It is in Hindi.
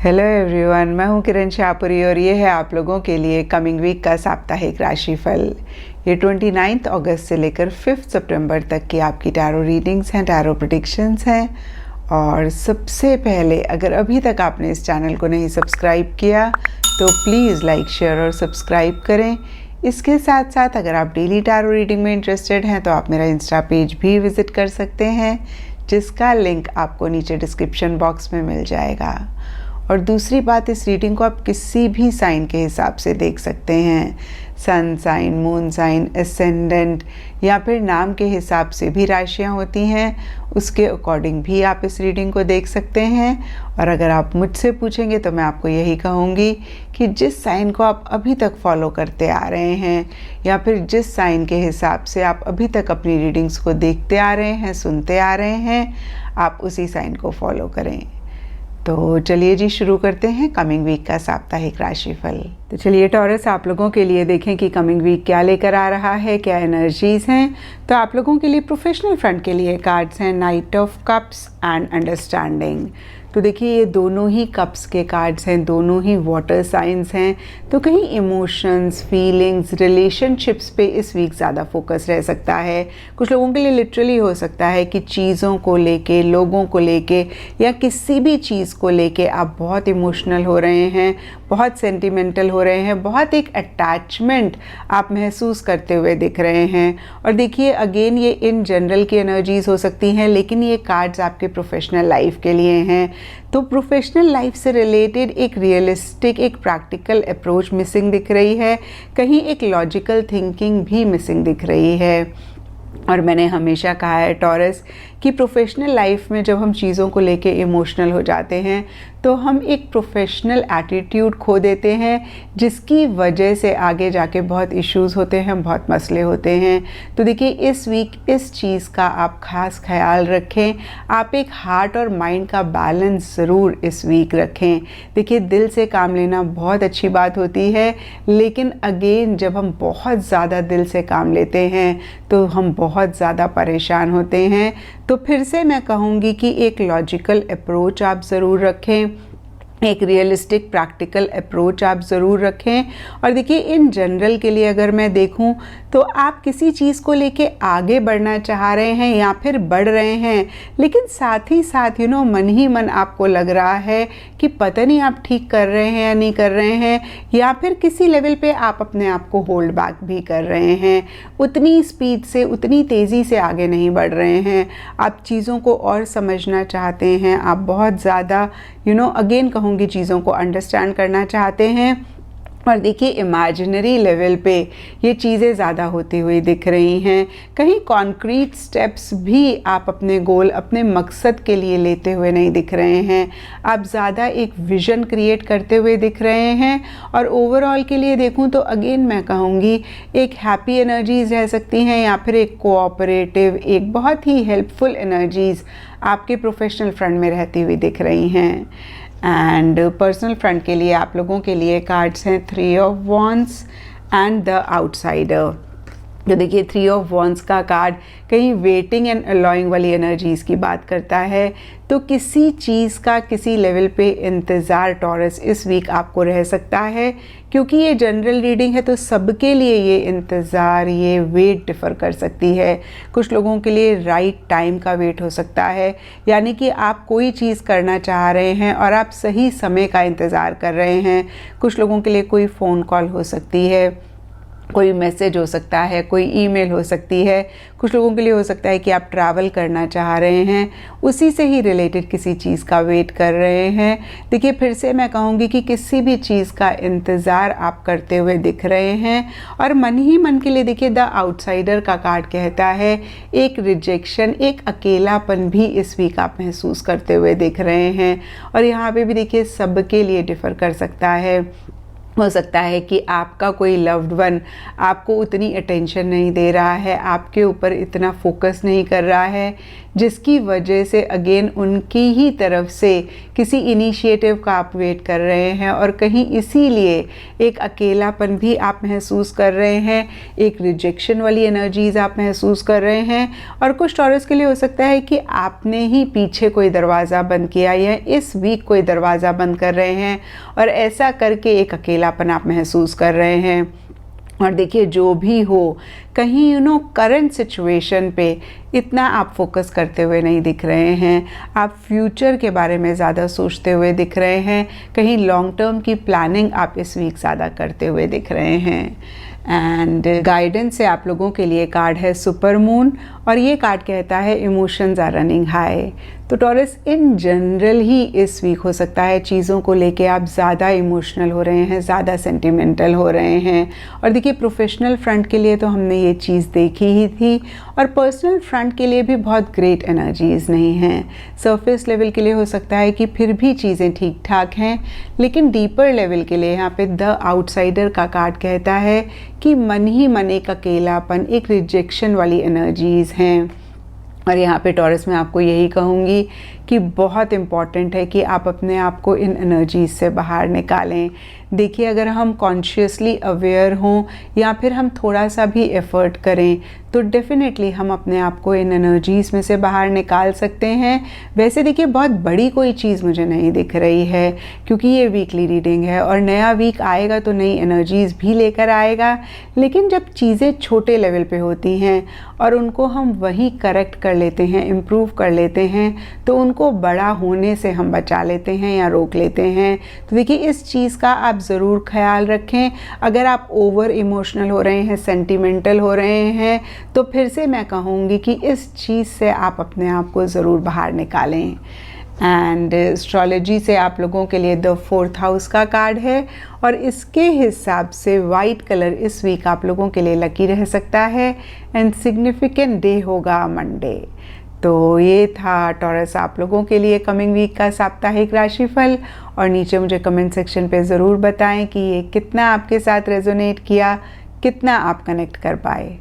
हेलो एवरीवन, मैं हूं किरण शाहपुरी और ये है आप लोगों के लिए कमिंग वीक का साप्ताहिक राशिफल। ये 29 अगस्त से लेकर 5 सितंबर तक की आपकी टैरो रीडिंग्स हैं, टैरो प्रेडिक्शंस हैं। और सबसे पहले, अगर अभी तक आपने इस चैनल को नहीं सब्सक्राइब किया तो प्लीज़ लाइक, शेयर और सब्सक्राइब करें। इसके साथ साथ अगर आप डेली टैरो रीडिंग में इंटरेस्टेड हैं तो आप मेरा इंस्टा पेज भी विज़िट कर सकते हैं, जिसका लिंक आपको नीचे डिस्क्रिप्शन बॉक्स में मिल जाएगा। और दूसरी बात, इस रीडिंग को आप किसी भी साइन के हिसाब से देख सकते हैं। Sun sign, moon sign, ascendant या फिर नाम के हिसाब से भी राशियां होती हैं, उसके अकॉर्डिंग भी आप इस रीडिंग को देख सकते हैं। और अगर आप मुझसे पूछेंगे तो मैं आपको यही कहूँगी कि जिस साइन को आप अभी तक फॉलो करते आ रहे हैं या फिर जिस साइन के हिसाब से आप अभी तक अपनी रीडिंग्स को देखते आ रहे हैं, सुनते आ रहे हैं, आप उसी साइन को फॉलो करें। तो चलिए जी, शुरू करते हैं कमिंग वीक का साप्ताहिक राशिफल। तो चलिए टॉरस, आप लोगों के लिए देखें कि कमिंग वीक क्या लेकर आ रहा है, क्या एनर्जीज हैं। तो आप लोगों के लिए प्रोफेशनल फ्रंट के लिए कार्ड्स हैं night of cups and understanding. तो देखिए, ये दोनों ही कप्स के कार्ड्स हैं, दोनों ही वाटर साइंस हैं। तो कहीं इमोशंस, फीलिंग्स, रिलेशनशिप्स पे इस वीक ज़्यादा फोकस रह सकता है। कुछ लोगों के लिए लिटरली हो सकता है कि चीज़ों को लेके, लोगों को लेके या किसी भी चीज़ को लेके आप बहुत इमोशनल हो रहे हैं, बहुत सेंटिमेंटल हो रहे हैं, बहुत एक अटैचमेंट आप महसूस करते हुए दिख रहे हैं। और देखिए, अगेन ये इन जनरल की एनर्जीज हो सकती हैं, लेकिन ये कार्ड्स आपके प्रोफेशनल लाइफ के लिए हैं। तो प्रोफेशनल लाइफ से रिलेटेड एक रियलिस्टिक, एक प्रैक्टिकल अप्रोच मिसिंग दिख रही है, कहीं एक लॉजिकल थिंकिंग भी मिसिंग दिख रही है। और मैंने हमेशा कहा है टॉरस कि प्रोफेशनल लाइफ में जब हम चीज़ों को लेके इमोशनल हो जाते हैं तो हम एक प्रोफेशनल एटीट्यूड खो देते हैं, जिसकी वजह से आगे जाके बहुत इश्यूज़ होते हैं, बहुत मसले होते हैं। तो देखिए, इस वीक इस चीज़ का आप खास ख्याल रखें। आप एक हार्ट और माइंड का बैलेंस ज़रूर इस वीक रखें। देखिए, दिल से काम लेना बहुत अच्छी बात होती है, लेकिन अगेन जब हम बहुत ज़्यादा दिल से काम लेते हैं तो हम बहुत ज़्यादा परेशान होते हैं। तो फिर से मैं कहूँगी कि एक लॉजिकल अप्रोच आप ज़रूर रखें, एक रियलिस्टिक प्रैक्टिकल अप्रोच आप ज़रूर रखें। और देखिए, इन जनरल के लिए अगर मैं देखूं तो आप किसी चीज़ को लेके आगे बढ़ना चाह रहे हैं या फिर बढ़ रहे हैं, लेकिन साथ ही साथ मन ही मन आपको लग रहा है कि पता नहीं आप ठीक कर रहे हैं या नहीं कर रहे हैं, या फिर किसी लेवल पे आप अपने आप को होल्ड बैक भी कर रहे हैं। उतनी स्पीड से, उतनी तेज़ी से आगे नहीं बढ़ रहे हैं। आप चीज़ों को और समझना चाहते हैं, आप बहुत ज़्यादा अगेन कहूँगी चीज़ों को अंडरस्टैंड करना चाहते हैं। और देखिए, इमेजिनरी लेवल पे ये चीज़ें ज़्यादा होती हुई दिख रही हैं। कहीं कॉन्क्रीट स्टेप्स भी आप अपने गोल, अपने मकसद के लिए लेते हुए नहीं दिख रहे हैं। आप ज़्यादा एक विज़न क्रिएट करते हुए दिख रहे हैं। और ओवरऑल के लिए देखूं तो अगेन मैं कहूँगी एक हैप्पी एनर्जीज रह सकती हैं, या फिर एक कोऑपरेटिव, एक बहुत ही हेल्पफुल एनर्जीज आपके प्रोफेशनल फ्रंट में रहती हुई दिख रही हैं। एंड पर्सनल फ्रंट के लिए आप लोगों के लिए कार्ड्स हैं 3 of wands and the outsider. तो देखिए, 3 ऑफ वॉन्ड्स का कार्ड कहीं वेटिंग एंड अलाउइंग वाली एनर्जीज़ की बात करता है। तो किसी चीज़ का किसी लेवल पे इंतज़ार टॉरस इस वीक आपको रह सकता है, क्योंकि ये जनरल रीडिंग है तो सबके लिए ये इंतज़ार, ये वेट डिफ़र कर सकती है। कुछ लोगों के लिए राइट टाइम का वेट हो सकता है, यानी कि आप कोई चीज़ करना चाह रहे हैं और आप सही समय का इंतज़ार कर रहे हैं। कुछ लोगों के लिए कोई फ़ोन कॉल हो सकती है, कोई मैसेज हो सकता है, कोई ईमेल हो सकती है। कुछ लोगों के लिए हो सकता है कि आप ट्रैवल करना चाह रहे हैं, उसी से ही रिलेटेड किसी चीज़ का वेट कर रहे हैं। देखिए, फिर से मैं कहूँगी कि किसी भी चीज़ का इंतज़ार आप करते हुए दिख रहे हैं। और मन ही मन के लिए देखिए, द आउटसाइडर का कार्ड कहता है एक रिजेक्शन, एक अकेलापन भी इस वीक आप महसूस करते हुए दिख रहे हैं। और यहाँ पे भी देखिए, सबके लिए डिफ़र कर सकता है। हो सकता है कि आपका कोई लव्ड वन आपको उतनी अटेंशन नहीं दे रहा है, आपके ऊपर इतना फोकस नहीं कर रहा है, जिसकी वजह से अगेन उनकी ही तरफ से किसी इनिशिएटिव का आप वेट कर रहे हैं और कहीं इसीलिए एक अकेलापन भी आप महसूस कर रहे हैं, एक रिजेक्शन वाली एनर्जीज आप महसूस कर रहे हैं। और कुछ टॉरस के लिए हो सकता है कि आपने ही पीछे कोई दरवाज़ा बंद किया या इस वीक कोई दरवाज़ा बंद कर रहे हैं और ऐसा करके एक अकेलापन आप महसूस कर रहे हैं। और देखिए, जो भी हो, कहीं करंट सिचुएशन पे इतना आप फोकस करते हुए नहीं दिख रहे हैं, आप फ्यूचर के बारे में ज़्यादा सोचते हुए दिख रहे हैं, कहीं लॉन्ग टर्म की प्लानिंग आप इस वीक ज़्यादा करते हुए दिख रहे हैं। एंड गाइडेंस से आप लोगों के लिए कार्ड है सुपर मून और ये कार्ड कहता है इमोशंस आर रनिंग हाई। तो टॉरस, इन जनरल ही इस वीक हो सकता है चीज़ों को लेके आप ज़्यादा इमोशनल हो रहे हैं, ज़्यादा सेंटिमेंटल हो रहे हैं। और देखिए, प्रोफेशनल फ्रंट के लिए तो हमने ये चीज़ देखी ही थी और पर्सनल फ्रंट के लिए भी बहुत ग्रेट एनर्जीज़ नहीं हैं। सरफेस लेवल के लिए हो सकता है कि फिर भी चीज़ें ठीक ठाक हैं, लेकिन डीपर लेवल के लिए यहाँ पे द आउटसाइडर का कार्ड कहता है कि मन ही मन एक अकेलापन, एक रिजेक्शन वाली एनर्जीज़ हैं। और यहाँ पे टॉरस में आपको यही कहूँगी कि बहुत इम्पॉर्टेंट है कि आप अपने आप को इन एनर्जीज से बाहर निकालें। देखिए, अगर हम कॉन्शियसली अवेयर हों या फिर हम थोड़ा सा भी एफ़र्ट करें तो डेफिनेटली हम अपने आप को इन एनर्जीज़ में से बाहर निकाल सकते हैं। वैसे देखिए, बहुत बड़ी कोई चीज़ मुझे नहीं दिख रही है क्योंकि ये वीकली रीडिंग है और नया वीक आएगा तो नई एनर्जीज़ भी लेकर आएगा। लेकिन जब चीज़ें छोटे लेवल पे होती हैं और उनको हम वहीं करेक्ट कर लेते हैं, इम्प्रूव कर लेते हैं, तो उनको बड़ा होने से हम बचा लेते हैं या रोक लेते हैं। तो देखिए, इस चीज़ का आप ज़रूर ख्याल रखें। अगर आप ओवर इमोशनल हो रहे हैं, सेंटिमेंटल हो रहे हैं, तो फिर से मैं कहूँगी कि इस चीज़ से आप अपने आप को ज़रूर बाहर निकालें। एंड एस्ट्रोलॉजी से आप लोगों के लिए द 4th हाउस का कार्ड है और इसके हिसाब से वाइट कलर इस वीक आप लोगों के लिए लकी रह सकता है एंड सिग्निफिकेंट डे होगा मंडे। तो ये था टॉरस आप लोगों के लिए कमिंग वीक का साप्ताहिक राशिफल। और नीचे मुझे कमेंट सेक्शन पे ज़रूर बताएं कि ये कितना आपके साथ रेजोनेट किया, कितना आप कनेक्ट कर पाए।